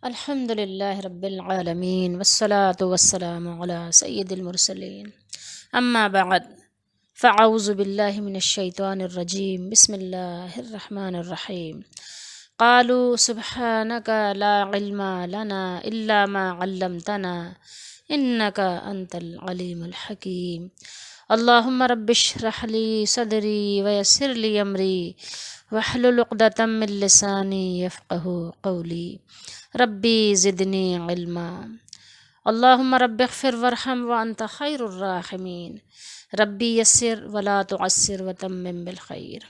الحمد للہ رب العالمین والصلاة والسلام علی سید المرسلین اما بعد فاعوذ باللہ من الشیطان الرجیم بسم اللہ الرحمن الرحیم قالوا سبحانک لا علم لنا الا ما علمتنا انک انت العلیم الحکیم اللہم رب اشرح لی صدری ویسر لی امری واحلل عقدۃ من لسانی یفقہوا قولی ربی زدنی علما اللہم رب اغفر وارحم وانت خیر الراحمین ربی یسر ولا تعسر وتمم بالخیر۔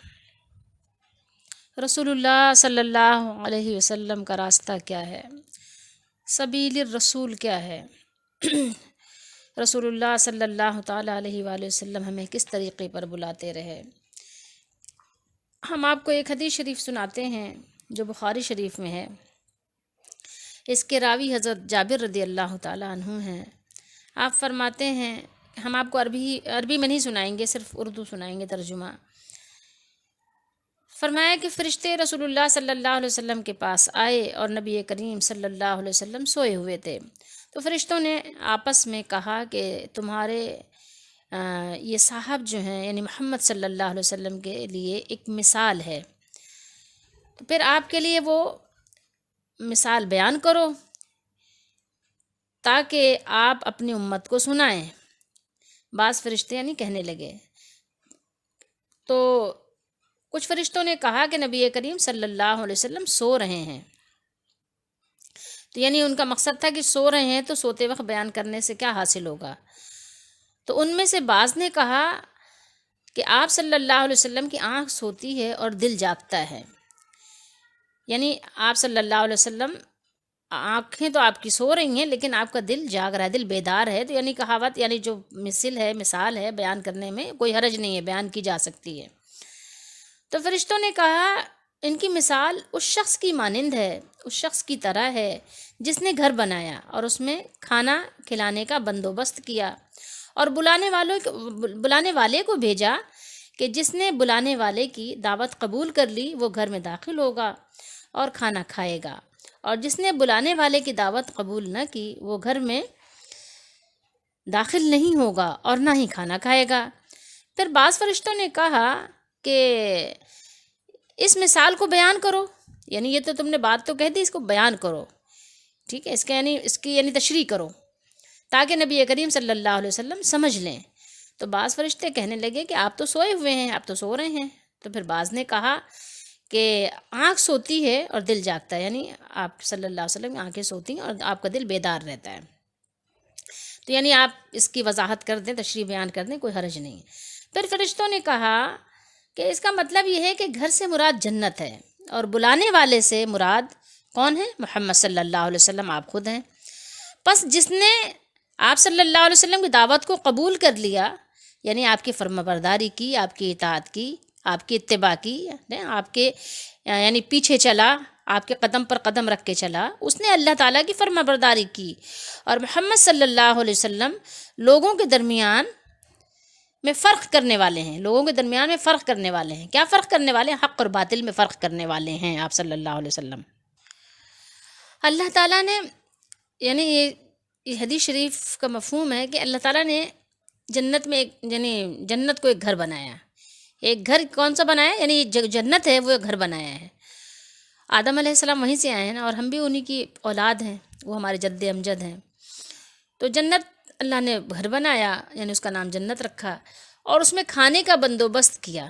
رسول اللہ صلی اللہ علیہ وسلم کا راستہ کیا ہے؟ سبیل الرسول کیا ہے؟ رسول اللہ صلی اللہ تعالیٰ علیہ وآلہ وسلم ہمیں کس طریقے پر بلاتے رہے؟ ہم آپ کو ایک حدیث شریف سناتے ہیں جو بخاری شریف میں ہے۔ اس کے راوی حضرت جابر رضی اللہ تعالیٰ عنہ ہیں۔ آپ فرماتے ہیں، ہم آپ کو عربی میں نہیں سنائیں گے، صرف اردو سنائیں گے ترجمہ۔ فرمایا کہ فرشتے رسول اللہ صلی اللہ علیہ وسلم کے پاس آئے اور نبی کریم صلی اللہ علیہ وسلم سوئے ہوئے تھے، تو فرشتوں نے آپس میں کہا کہ تمہارے یہ صاحب جو ہیں یعنی محمد صلی اللہ علیہ وسلم کے لیے ایک مثال ہے، تو پھر آپ کے لیے وہ مثال بیان کرو تاکہ آپ اپنی امت کو سنائیں۔ بعض فرشتے یعنی کہنے لگے، تو کچھ فرشتوں نے کہا کہ نبی کریم صلی اللہ علیہ وسلم سو رہے ہیں، تو یعنی ان کا مقصد تھا کہ سو رہے ہیں تو سوتے وقت بیان کرنے سے کیا حاصل ہوگا۔ تو ان میں سے بعض نے کہا کہ آپ صلی اللہ علیہ وسلم کی آنکھ سوتی ہے اور دل جاگتا ہے، یعنی آپ صلی اللہ علیہ وسلم آنکھیں تو آپ کی سو رہی ہیں لیکن آپ کا دل جاگ رہا ہے، دل بیدار ہے، تو یعنی کہاوت یعنی جو مثال ہے بیان کرنے میں کوئی حرج نہیں ہے، بیان کی جا سکتی ہے۔ تو فرشتوں نے کہا ان کی مثال اس شخص کی مانند ہے، اس شخص کی طرح ہے جس نے گھر بنایا اور اس میں کھانا کھلانے کا بندوبست کیا اور بلانے والے کو بھیجا کہ جس نے بلانے والے کی دعوت قبول کر لی وہ گھر میں داخل ہوگا اور کھانا کھائے گا، اور جس نے بلانے والے کی دعوت قبول نہ کی وہ گھر میں داخل نہیں ہوگا اور نہ ہی کھانا کھائے گا۔ پھر بعض فرشتوں نے کہا کہ اس مثال کو بیان کرو، یعنی یہ تو تم نے بات تو کہہ دی، اس کو بیان کرو، ٹھیک ہے، اس کی یعنی تشریح کرو تاکہ نبی کریم صلی اللہ علیہ وسلم سمجھ لیں۔ تو بعض فرشتے کہنے لگے کہ آپ تو سوئے ہوئے ہیں، آپ تو سو رہے ہیں۔ تو پھر بعض نے کہا کہ آنکھ سوتی ہے اور دل جاگتا ہے، یعنی آپ صلی اللہ علیہ وسلم کی آنکھیں سوتی ہیں اور آپ کا دل بیدار رہتا ہے، تو یعنی آپ اس کی وضاحت کر دیں، تشریح بیان کر دیں، کوئی حرج نہیں۔ پھر فرشتوں نے کہا کہ اس کا مطلب یہ ہے کہ گھر سے مراد جنت ہے اور بلانے والے سے مراد کون ہے؟ محمد صلی اللہ علیہ وسلم، آپ خود ہیں۔ پس جس نے آپ صلی اللہ علیہ وسلم کی دعوت کو قبول کر لیا، یعنی آپ کی فرمانبرداری کی، آپ کی اطاعت کی، آپ کی اتباع کی، آپ کے یعنی پیچھے چلا، آپ کے قدم پر قدم رکھ کے چلا، اس نے اللہ تعالیٰ کی فرمانبرداری کی۔ اور محمد صلی اللہ علیہ وسلم لوگوں کے درمیان میں فرق کرنے والے ہیں، لوگوں کے درمیان میں فرق کرنے والے ہیں۔ کیا فرق کرنے والے ہیں؟ حق اور باطل میں فرق کرنے والے ہیں آپ صلی اللہ علیہ وسلم۔ اللہ تعالیٰ نے یعنی یہ حدیث شریف کا مفہوم ہے کہ اللہ تعالیٰ نے جنت میں جنت کو ایک گھر بنایا۔ ایک گھر کون سا بنایا؟ یعنی جو جنت ہے وہ ایک گھر بنایا ہے۔ آدم علیہ السلام وہیں سے آئے ہیں نا، اور ہم بھی انہی کی اولاد ہیں، وہ ہمارے جد امجد ہیں۔ تو جنت اللہ نے گھر بنایا، یعنی اس کا نام جنت رکھا، اور اس میں کھانے کا بندوبست کیا۔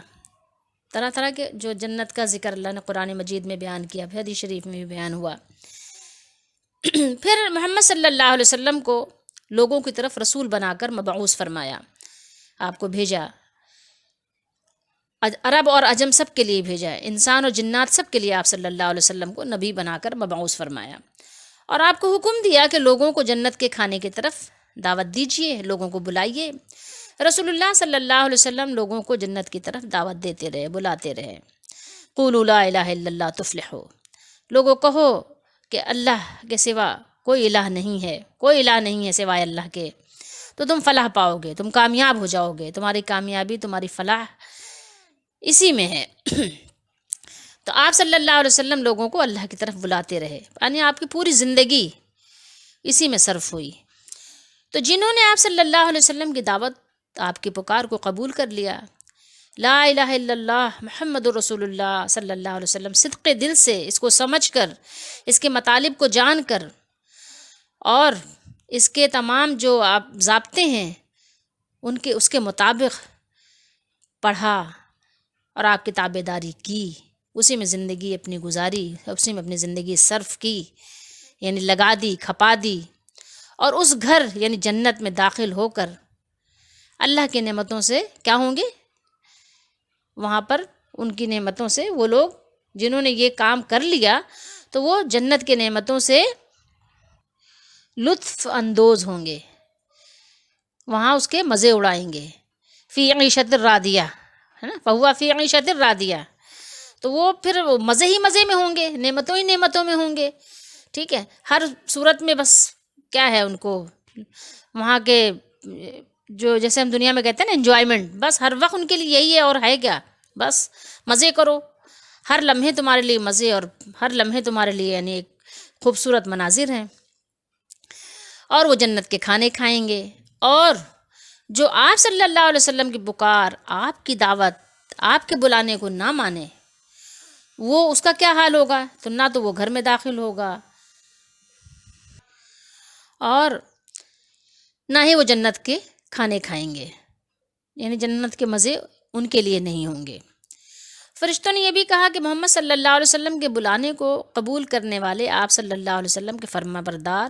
طرح طرح کے جو جنت کا ذکر اللہ نے قرآن مجید میں بیان کیا، پھر حدیث شریف میں بھی بیان ہوا۔ پھر محمد صلی اللہ علیہ وسلم کو لوگوں کی طرف رسول بنا کر مبعوث فرمایا، آپ کو بھیجا، عرب اور عجم سب کے لیے بھیجا، انسان اور جنات سب کے لیے آپ صلی اللہ علیہ وسلم کو نبی بنا کر مبعوث فرمایا، اور آپ کو حکم دیا کہ لوگوں کو جنت کے کھانے کی طرف دعوت دیجیے، لوگوں کو بلائیے۔ رسول اللہ صلی اللہ علیہ وسلم لوگوں کو جنت کی طرف دعوت دیتے رہے، بلاتے رہے۔ قولوا لا الہ الا اللہ تفلحوا، لوگوں کہو کہ اللہ کے سوا کوئی الہ نہیں ہے، کوئی الہ نہیں ہے سوائے اللہ کے، تو تم فلاح پاؤ گے، تم کامیاب ہو جاؤ گے، تمہاری کامیابی، تمہاری فلاح اسی میں ہے۔ تو آپ صلی اللہ علیہ وسلم لوگوں کو اللہ کی طرف بلاتے رہے، یعنی آپ کی پوری زندگی اسی میں صرف ہوئی۔ تو جنہوں نے آپ صلی اللہ علیہ وسلم کی دعوت، آپ کی پکار کو قبول کر لیا، لا الہ الا اللہ محمد رسول اللہ صلی اللہ علیہ وسلم، صدق دل سے اس کو سمجھ کر، اس کے مطالب کو جان کر، اور اس کے تمام جو آپ ضابطے ہیں اس کے مطابق پڑھا اور آپ کی تابع داری کی، اسی میں زندگی اپنی گزاری، اسی میں اپنی زندگی صرف کی، یعنی لگا دی، کھپا دی، اور اس گھر یعنی جنت میں داخل ہو کر اللہ کی نعمتوں سے کیا ہوں گے؟ وہاں پر ان کی نعمتوں سے، وہ لوگ جنہوں نے یہ کام کر لیا تو وہ جنت کے نعمتوں سے لطف اندوز ہوں گے، وہاں اس کے مزے اڑائیں گے۔ فی عیشۃ راضیہ ہے نا، فہو فی عیشۃ راضیہ، تو وہ پھر مزے ہی مزے میں ہوں گے، نعمتوں ہی نعمتوں میں ہوں گے، ٹھیک ہے۔ ہر صورت میں بس کیا ہے ان کو وہاں کے جو جیسے ہم دنیا میں کہتے ہیں نا انجوائمنٹ، بس ہر وقت ان کے لیے یہی ہے، اور ہے کیا، بس مزے کرو، ہر لمحے تمہارے لیے مزے، اور ہر لمحے تمہارے لیے یعنی ایک خوبصورت مناظر ہیں، اور وہ جنت کے کھانے کھائیں گے۔ اور جو آپ صلی اللہ علیہ وسلم کی پکار، آپ کی دعوت، آپ کے بلانے کو نہ مانے، وہ اس کا کیا حال ہوگا؟ تو نہ تو وہ گھر میں داخل ہوگا، اور نہ ہی وہ جنت کے کھانے کھائیں گے، یعنی جنت کے مزے ان کے لیے نہیں ہوں گے۔ فرشتوں نے یہ بھی کہا کہ محمد صلی اللہ علیہ وسلم کے بلانے کو قبول کرنے والے آپ صلی اللہ علیہ وسلم کے فرما بردار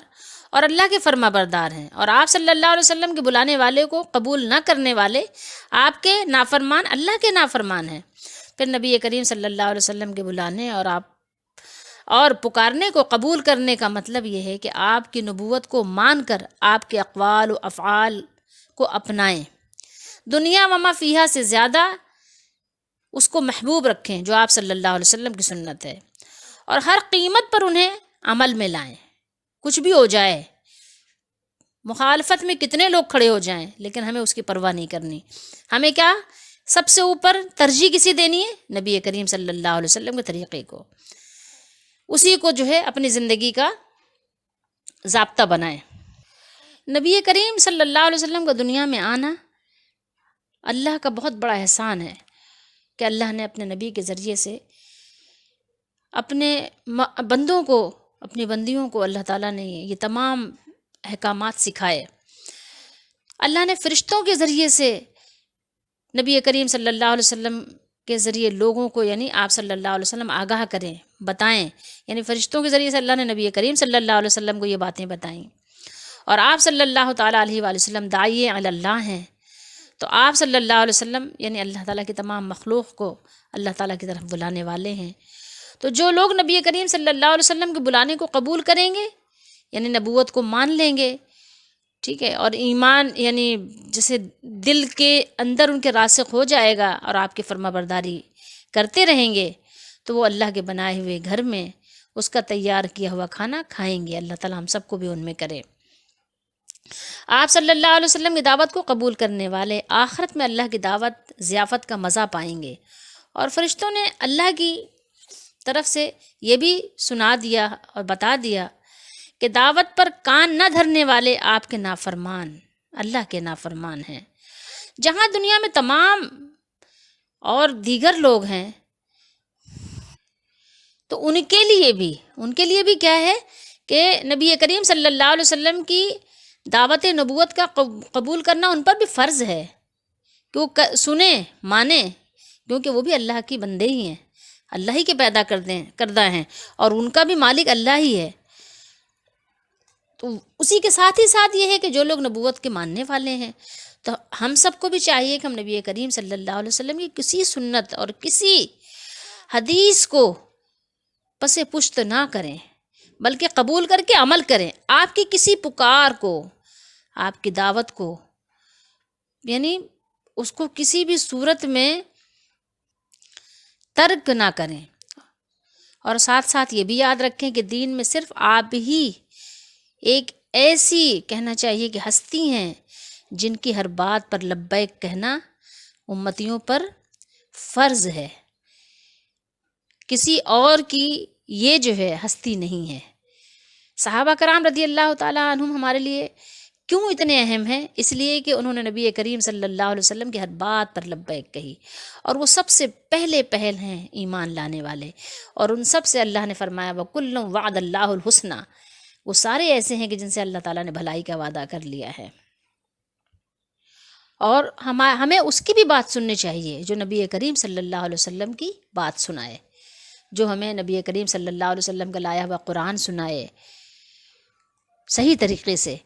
اور اللہ کے فرما بردار ہیں، اور آپ صلی اللہ علیہ وسلم کے بلانے والے کو قبول نہ کرنے والے آپ کے نافرمان، اللہ کے نافرمان ہیں۔ پھر نبی کریم صلی اللہ علیہ وسلم کے بلانے اور پکارنے کو قبول کرنے کا مطلب یہ ہے کہ آپ کی نبوت کو مان کر آپ کے اقوال و افعال کو اپنائیں، دنیا وما فیہا سے زیادہ اس کو محبوب رکھیں جو آپ صلی اللہ علیہ وسلم کی سنت ہے، اور ہر قیمت پر انہیں عمل میں لائیں، کچھ بھی ہو جائے، مخالفت میں کتنے لوگ کھڑے ہو جائیں، لیکن ہمیں اس کی پرواہ نہیں کرنی۔ ہمیں کیا سب سے اوپر ترجیح کسی دینی ہے؟ نبی کریم صلی اللہ علیہ وسلم کے طریقے کو، اسی کو جو ہے اپنی زندگی کا ضابطہ بنائیں۔ نبی کریم صلی اللہ علیہ وسلم کا دنیا میں آنا اللہ کا بہت بڑا احسان ہے کہ اللہ نے اپنے نبی کے ذریعے سے اپنے بندوں کو، اپنی بندیوں کو اللہ تعالیٰ نے یہ تمام احکامات سکھائے۔ اللہ نے فرشتوں کے ذریعے سے نبی کریم صلی اللہ علیہ وسلم کے ذریعے لوگوں کو، یعنی آپ صلی اللہ علیہ وسلم آگاہ کریں، بتائیں، یعنی فرشتوں کے ذریعے سے اللہ نے نبی کریم صلی اللہ علیہ وسلم کو یہ باتیں بتائیں، اور آپ صلی اللہ تعالیٰ علیہ وآلہ وسلم داعی علی اللہ ہیں، تو آپ صلی اللہ علیہ وسلم یعنی اللہ تعالیٰ کی تمام مخلوق کو اللہ تعالیٰ کی طرف بلانے والے ہیں۔ تو جو لوگ نبی کریم صلی اللہ علیہ وسلم کے بلانے کو قبول کریں گے، یعنی نبوت کو مان لیں گے، ٹھیک ہے، اور ایمان یعنی جیسے دل کے اندر ان کے راسخ ہو جائے گا، اور آپ کی فرما برداری کرتے رہیں گے، تو وہ اللہ کے بنائے ہوئے گھر میں اس کا تیار کیا ہوا کھانا کھائیں گے۔ اللہ تعالیٰ ہم سب کو بھی ان میں کرے۔ آپ صلی اللہ علیہ وسلم کی دعوت کو قبول کرنے والے آخرت میں اللہ کی دعوت ضیافت کا مزہ پائیں گے، اور فرشتوں نے اللہ کی طرف سے یہ بھی سنا دیا اور بتا دیا کہ دعوت پر کان نہ دھرنے والے آپ کے نافرمان، اللہ کے نافرمان ہیں۔ جہاں دنیا میں تمام اور دیگر لوگ ہیں، تو ان کے لیے بھی کیا ہے کہ نبی کریم صلی اللہ علیہ وسلم کی دعوت نبوت کا قبول کرنا ان پر بھی فرض ہے کہ وہ سنیں، مانیں، کیونکہ وہ بھی اللہ کی بندے ہی ہیں، اللہ ہی کے پیدا کردہ ہیں، اور ان کا بھی مالک اللہ ہی ہے۔ تو اسی کے ساتھ ہی ساتھ یہ ہے کہ جو لوگ نبوت کے ماننے والے ہیں، تو ہم سب کو بھی چاہیے کہ ہم نبی کریم صلی اللہ علیہ وسلم کی کسی سنت اور کسی حدیث کو پس پشت نہ کریں، بلکہ قبول کر کے عمل کریں۔ آپ کی کسی پکار کو، آپ کی دعوت کو، یعنی اس کو کسی بھی صورت میں ترک نہ کریں، اور ساتھ ساتھ یہ بھی یاد رکھیں کہ دین میں صرف آپ ہی ایک ایسی کہنا چاہیے کہ ہستی ہیں جن کی ہر بات پر لبیک کہنا امتیوں پر فرض ہے، کسی اور کی یہ جو ہے ہستی نہیں ہے۔ صحابہ کرام رضی اللہ تعالیٰ عنہم ہمارے لیے کیوں اتنے اہم ہیں؟ اس لیے کہ انہوں نے نبی کریم صلی اللہ علیہ وسلم کی ہر بات پر لبیک کہی، اور وہ سب سے پہل ہیں ایمان لانے والے، اور ان سب سے اللہ نے فرمایا وَكُلٌّ وَعَدَ اللَّهُ الْحُسْنَى، وہ سارے ایسے ہیں کہ جن سے اللہ تعالیٰ نے بھلائی کا وعدہ کر لیا ہے۔ اور ہمیں اس کی بھی بات سننی چاہیے جو نبی کریم صلی اللہ علیہ وسلم کی بات سنائے، جو ہمیں نبی کریم صلی اللہ علیہ وسلم کا لایا ہوا قرآن سنائے صحیح طریقے سے۔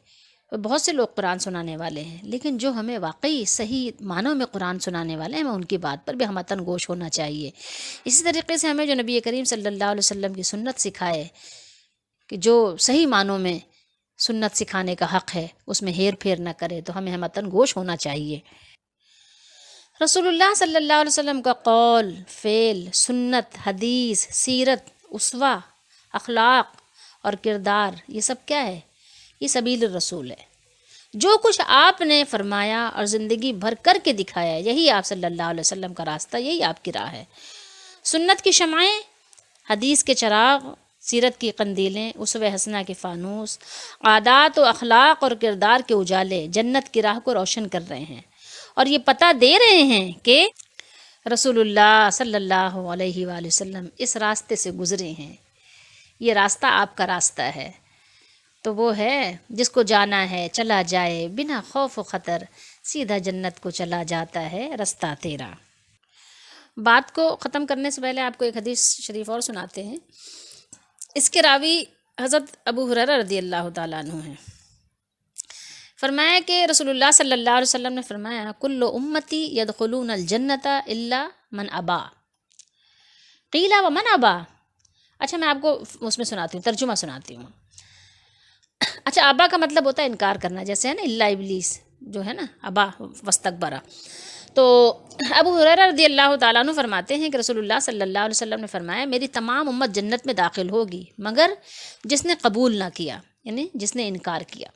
بہت سے لوگ قرآن سنانے والے ہیں، لیکن جو ہمیں واقعی صحیح معنوں میں قرآن سنانے والے ہیں، ہمیں ان کی بات پر بھی ہمتن گوش ہونا چاہیے۔ اسی طریقے سے ہمیں جو نبی کریم صلی اللہ علیہ وسلم کی سنت سکھائے کہ جو صحیح معنوں میں سنت سکھانے کا حق ہے اس میں ہیر پھیر نہ کرے، تو ہمیں ہمتن گوش ہونا چاہیے۔ رسول اللہ صلی اللہ علیہ وسلم کا قول، فعل، سنت، حدیث، سیرت، اسوہ، اخلاق اور کردار، یہ سب کیا ہے؟ یہ سبیل الرسول ہے۔ جو کچھ آپ نے فرمایا اور زندگی بھر کر کے دکھایا، یہی آپ صلی اللہ علیہ وسلم کا راستہ، یہی آپ کی راہ ہے۔ سنت کی شمعیں، حدیث کے چراغ، سیرت کی قندیلیں، اسوہ حسنہ کے فانوس، عادات و اخلاق اور کردار کے اجالے جنت کی راہ کو روشن کر رہے ہیں، اور یہ پتہ دے رہے ہیں کہ رسول اللہ صلی اللہ علیہ وآلہ وسلم اس راستے سے گزرے ہیں، یہ راستہ آپ کا راستہ ہے۔ تو وہ ہے جس کو جانا ہے چلا جائے بنا خوف و خطر، سیدھا جنت کو چلا جاتا ہے رستہ تیرا۔ بات کو ختم کرنے سے پہلے آپ کو ایک حدیث شریف اور سناتے ہیں۔ اس کے راوی حضرت ابو ہریرہ رضی اللہ تعالیٰ عنہ ہیں۔ فرمایا کہ رسول اللہ صلی اللہ علیہ وسلم نے فرمایا کل امتی یدخلون الجنت الا من ابا، قیل ومن ابا۔ اچھا میں آپ کو اس میں سناتی ہوں، ترجمہ سناتی ہوں۔ اچھا، ابا کا مطلب ہوتا ہے انکار کرنا، جیسے ہے نا الا ابلیس جو ہے نا، ابا واستکبرا۔ تو ابو ہریرہ رضی اللہ تعالیٰ عنہ فرماتے ہیں کہ رسول اللہ صلی اللہ علیہ وسلم نے فرمایا میری تمام امت جنت میں داخل ہوگی مگر جس نے قبول نہ کیا، یعنی جس نے انکار کیا۔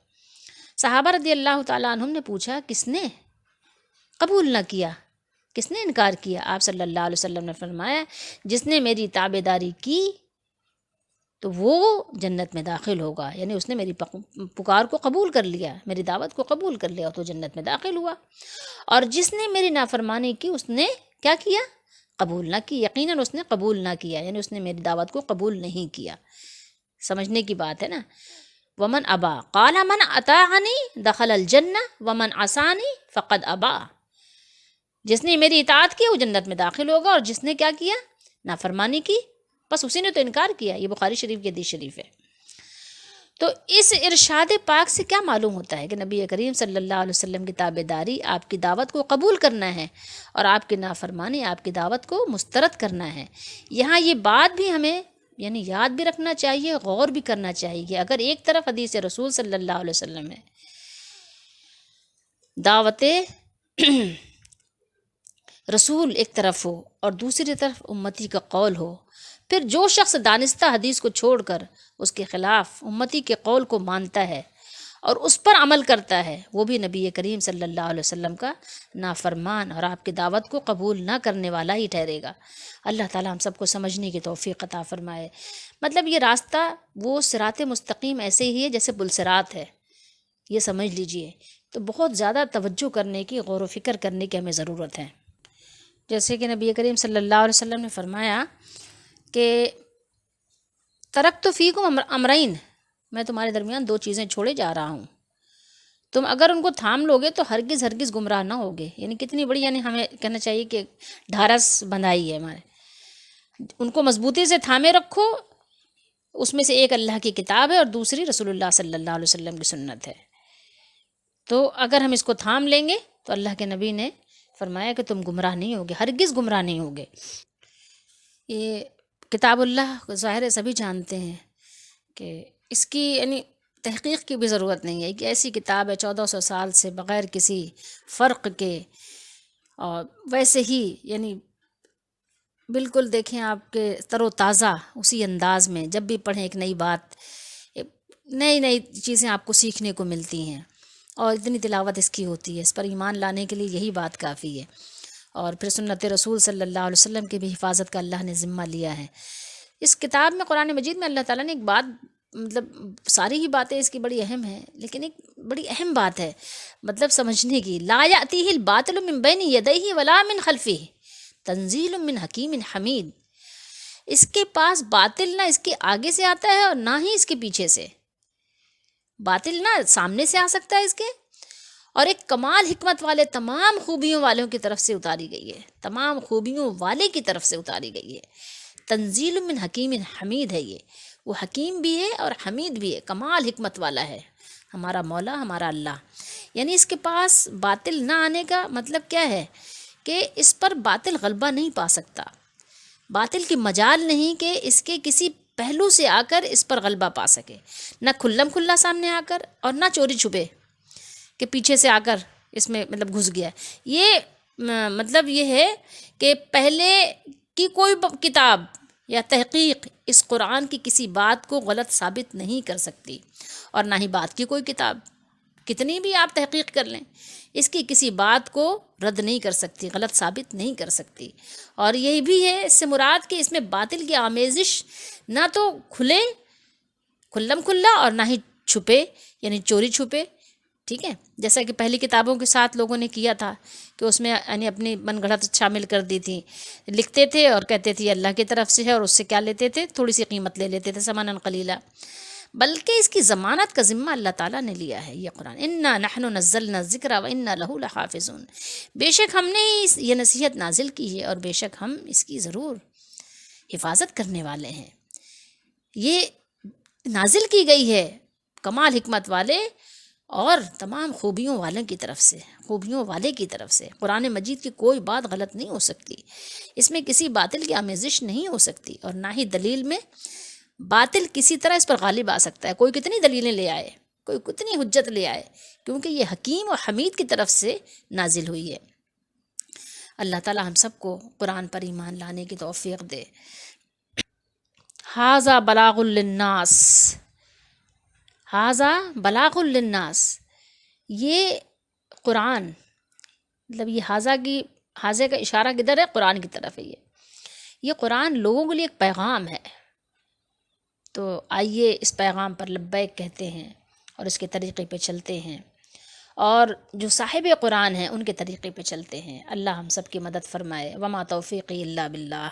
صحابہ رضی اللہ تعالیٰ عنہم نے پوچھا کس نے قبول نہ کیا، کس نے انکار کیا؟ آپ صلی اللہ علیہ وسلم نے فرمایا جس نے میری تابع داری کی تو وہ جنت میں داخل ہوگا، یعنی اس نے میری پکار کو قبول کر لیا، میری دعوت کو قبول کر لیا تو جنت میں داخل ہوا، اور جس نے میری نافرمانی کی اس نے کیا کیا؟ قبول نہ کی، یقیناً اس نے قبول نہ کیا، یعنی اس نے میری دعوت کو قبول نہیں کیا۔ سمجھنے کی بات ہے نا۔ ومن ابا قال من اطاعنی دخل الجنہ ومن عصانی فقد ابا، جس نے میری اطاعت کی وہ جنت میں داخل ہوگا، اور جس نے کیا کیا؟ نافرمانی کی، بس اسی نے تو انکار کیا۔ یہ بخاری شریف کی حدیث شریف ہے۔ تو اس ارشاد پاک سے کیا معلوم ہوتا ہے کہ نبی کریم صلی اللہ علیہ وسلم کی تابع داری آپ کی دعوت کو قبول کرنا ہے، اور آپ کی نافرمانی آپ کی دعوت کو مسترد کرنا ہے۔ یہاں یہ بات بھی ہمیں یعنی یاد بھی رکھنا چاہیے، غور بھی کرنا چاہیے کہ اگر ایک طرف حدیث رسول صلی اللہ علیہ وسلم ہے، دعوت رسول ایک طرف ہو اور دوسری طرف امتی کا قول ہو، پھر جو شخص دانستہ حدیث کو چھوڑ کر اس کے خلاف امتی کے قول کو مانتا ہے اور اس پر عمل کرتا ہے، وہ بھی نبی کریم صلی اللہ علیہ وسلم کا نافرمان اور آپ کی دعوت کو قبول نہ کرنے والا ہی ٹھہرے گا۔ اللہ تعالیٰ ہم سب کو سمجھنے کی توفیق عطا فرمائے۔ مطلب یہ راستہ وہ صراط مستقیم ایسے ہی ہے جیسے پلصراط ہے، یہ سمجھ لیجئے۔ تو بہت زیادہ توجہ کرنے کی، غور و فکر کرنے کی ہمیں ضرورت ہے۔ جیسے کہ نبی کریم صلی اللہ علیہ وسلم نے فرمایا کہ ترکت فیکم امرین، میں تمہارے درمیان دو چیزیں چھوڑے جا رہا ہوں، تم اگر ان کو تھام لوگے تو ہرگز ہرگز گمراہ نہ ہوگے۔ یعنی کتنی بڑی، یعنی ہمیں کہنا چاہیے کہ ڈھارس بندھائی ہے ہمارے، ان کو مضبوطی سے تھامے رکھو۔ اس میں سے ایک اللہ کی کتاب ہے اور دوسری رسول اللہ صلی اللہ علیہ وسلم کی سنت ہے۔ تو اگر ہم اس کو تھام لیں گے تو اللہ کے نبی نے فرمایا کہ تم گمراہ نہیں ہوگے، ہرگز گمراہ نہیں ہوگے۔ یہ کتاب اللہ ظاہر سبھی جانتے ہیں کہ اس کی یعنی تحقیق کی بھی ضرورت نہیں ہے کہ ایسی کتاب ہے 1400 سال سے بغیر کسی فرق کے، اور ویسے ہی یعنی بالکل دیکھیں آپ کے تر و تازہ اسی انداز میں، جب بھی پڑھیں ایک نئی بات، نئی چیزیں آپ کو سیکھنے کو ملتی ہیں، اور اتنی تلاوت اس کی ہوتی ہے۔ اس پر ایمان لانے کے لیے یہی بات کافی ہے۔ اور پھر سنت رسول صلی اللہ علیہ وسلم کی بھی حفاظت کا اللہ نے ذمہ لیا ہے۔ اس کتاب میں قرآن مجید میں اللہ تعالیٰ نے ایک بات، مطلب ساری ہی باتیں اس کی بڑی اہم ہیں، لیکن ایک بڑی اہم بات ہے مطلب سمجھنے کی، لا یأتیہ الباطل من بین یدیہ ولا من خلفہ تنزیل من حکیم حمید۔ اس کے پاس باطل نہ اس کے آگے سے آتا ہے اور نہ ہی اس کے پیچھے سے، باطل نہ سامنے سے آ سکتا ہے اس کے، اور ایک کمال حکمت والے تمام خوبیوں والوں کی طرف سے اتاری گئی ہے، تمام خوبیوں والے کی طرف سے اتاری گئی ہے۔ تنزیل من حکیم حمید ہے، یہ وہ حکیم بھی ہے اور حمید بھی ہے، کمال حکمت والا ہے ہمارا مولا، ہمارا اللہ۔ یعنی اس کے پاس باطل نہ آنے کا مطلب کیا ہے کہ اس پر باطل غلبہ نہیں پا سکتا، باطل کی مجال نہیں کہ اس کے کسی پہلو سے آ کر اس پر غلبہ پا سکے، نہ کھلم کھلا سامنے آ کر اور نہ چوری چھپے کہ پیچھے سے آ کر اس میں مطلب گھس گیا۔ یہ مطلب یہ ہے کہ پہلے کی کوئی کتاب یا تحقیق اس قرآن کی کسی بات کو غلط ثابت نہیں کر سکتی، اور نہ ہی بعد کی کوئی کتاب، کتنی بھی آپ تحقیق کر لیں، اس کی کسی بات کو رد نہیں کر سکتی، غلط ثابت نہیں کر سکتی۔ اور یہی بھی ہے اس سے مراد کہ اس میں باطل کی آمیزش نہ تو کھلم کھلا اور نہ ہی چھپے، یعنی چوری چھپے، ٹھیک ہے، جیسا کہ پہلی کتابوں کے ساتھ لوگوں نے کیا تھا کہ اس میں یعنی اپنی من گھڑت شامل کر دی تھی، لکھتے تھے اور کہتے تھے اللہ کی طرف سے ہے، اور اس سے کیا لیتے تھے، تھوڑی سی قیمت لے لیتے تھے، ثمناً قلیلا، بلکہ اس کی ضمانت کا ذمہ اللہ تعالیٰ نے لیا ہے۔ یہ قرآن انا نحن نزلنا الذکر وانا لہ لحافظون، بے شک ہم نے یہ نصیحت نازل کی ہے اور بے شک ہم اس کی ضرور حفاظت کرنے والے ہیں۔ یہ نازل کی گئی ہے کمال حکمت والے اور تمام خوبیوں والوں کی طرف سے، خوبیوں والے کی طرف سے۔ قرآن مجید کی کوئی بات غلط نہیں ہو سکتی، اس میں کسی باطل کی آمیزش نہیں ہو سکتی، اور نہ ہی دلیل میں باطل کسی طرح اس پر غالب آ سکتا ہے، کوئی کتنی دلیلیں لے آئے، کوئی کتنی حجت لے آئے، کیونکہ یہ حکیم اور حمید کی طرف سے نازل ہوئی ہے۔ اللہ تعالی ہم سب کو قرآن پر ایمان لانے کی توفیق دے۔ ھذا بلاغ للناس، ھذا بلاغ للناس، یہ قرآن مطلب یہ ھذا کا اشارہ کدھر ہے؟ قرآن کی طرف ہے۔ یہ قرآن لوگوں کے لیے ایک پیغام ہے، تو آئیے اس پیغام پر لبیک کہتے ہیں اور اس کے طریقے پہ چلتے ہیں، اور جو صاحب قرآن ہیں ان کے طریقے پہ چلتے ہیں۔ اللہ ہم سب کی مدد فرمائے۔ وما توفیقی الا باللہ۔